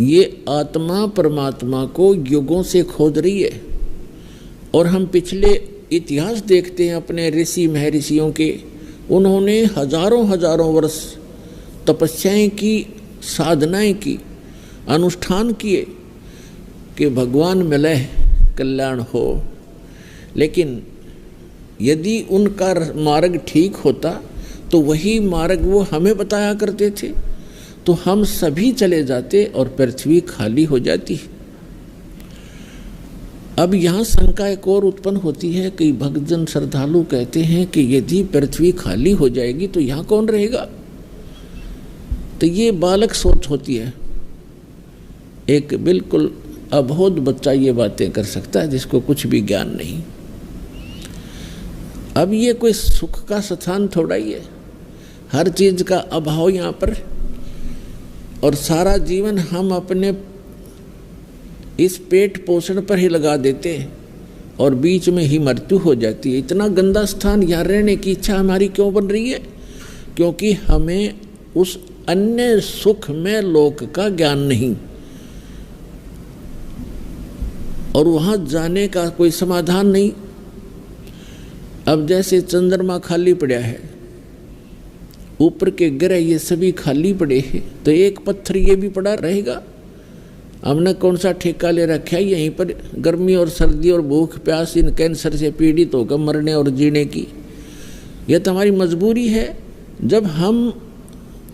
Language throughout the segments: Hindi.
ये आत्मा परमात्मा को युगों से खोज रही है। और हम पिछले इतिहास देखते हैं अपने ऋषि महर्षियों के, उन्होंने हजारों हजारों वर्ष तपस्याएं की, साधनाएं की, अनुष्ठान किए कि भगवान मिले कल्याण हो। लेकिन यदि उनका मार्ग ठीक होता तो वही मार्ग वो हमें बताया करते थे, तो हम सभी चले जाते और पृथ्वी खाली हो जाती। अब यहाँ शंका एक और उत्पन्न होती है कि भक्तजन श्रद्धालु कहते हैं कि यदि पृथ्वी खाली हो जाएगी तो यहाँ कौन रहेगा। तो ये बालक सोच होती है, एक बिल्कुल अबोध बच्चा ये बातें कर सकता है जिसको कुछ भी ज्ञान नहीं। अब ये कोई सुख का स्थान थोड़ा ही है, हर चीज का अभाव यहाँ पर, और सारा जीवन हम अपने इस पेट पोषण पर ही लगा देते हैं और बीच में ही मृत्यु हो जाती है। इतना गंदा स्थान यहाँ रहने की इच्छा हमारी क्यों बन रही है? क्योंकि हमें उस अन्य सुख में लोक का ज्ञान नहीं, और वहाँ जाने का कोई समाधान नहीं। अब जैसे चंद्रमा खाली पड़ा है, ऊपर के ग्रह ये सभी खाली पड़े हैं, तो एक पत्थर ये भी पड़ा रहेगा। हमने कौन सा ठेका ले रखा है यहीं पर गर्मी और सर्दी और भूख प्यास इन कैंसर से पीड़ित होकर मरने और जीने की? यह तो हमारी मजबूरी है। जब हम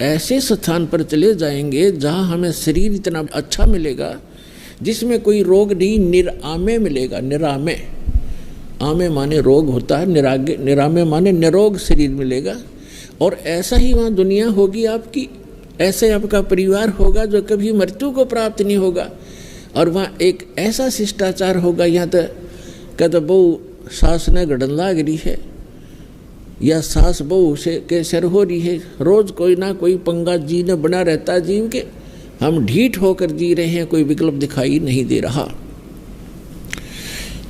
ऐसे स्थान पर चले जाएंगे जहाँ हमें शरीर इतना अच्छा मिलेगा, जिसमें कोई रोग नहीं, निरामे मिलेगा। निरामे, आमे माने रोग होता है, निरामे माने निरोग शरीर मिलेगा। और ऐसा ही वहाँ दुनिया होगी आपकी, ऐसे आपका परिवार होगा जो कभी मृत्यु को प्राप्त नहीं होगा। और वहाँ एक ऐसा शिष्टाचार होगा, यहाँ तो कहते बहु सास ने गड़न लाग रही है या सास बहू से के सर हो रही है, रोज कोई ना कोई पंगा जी ने बना रहता है जीव के। हम ढीठ होकर जी रहे हैं, कोई विकल्प दिखाई नहीं दे रहा।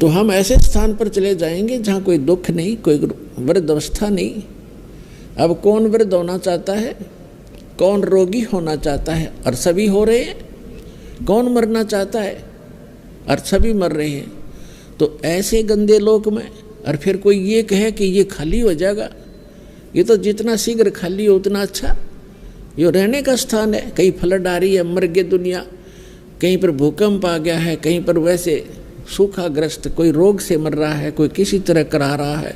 तो हम ऐसे स्थान पर चले जाएंगे जहाँ कोई दुख नहीं, कोई वृद्धावस्था नहीं। अब कौन वृद्ध होना चाहता है, कौन रोगी होना चाहता है? और सभी हो रहे हैं। कौन मरना चाहता है? और सभी मर रहे हैं। तो ऐसे गंदे लोक में और फिर कोई ये कहे कि ये खाली हो जाएगा, ये तो जितना शीघ्र खाली हो उतना अच्छा। ये रहने का स्थान है, कहीं फ्लड आ रही है, मर गई दुनिया, कहीं पर भूकंप आ गया है, कहीं पर वैसे सूखाग्रस्त कोई रोग से मर रहा है, कोई किसी तरह करा रहा है।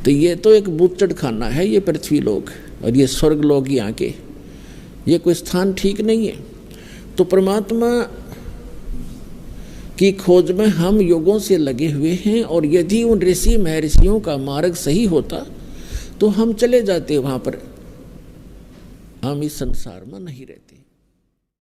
तो ये तो एक बूचड़ खाना है ये पृथ्वी लोक, और ये स्वर्ग लोक यहाँ के, ये कोई स्थान ठीक नहीं है। तो परमात्मा की खोज में हम युगों से लगे हुए हैं, और यदि उन ऋषि महर्षियों का मार्ग सही होता तो हम चले जाते वहाँ पर, हम इस संसार में नहीं रहते।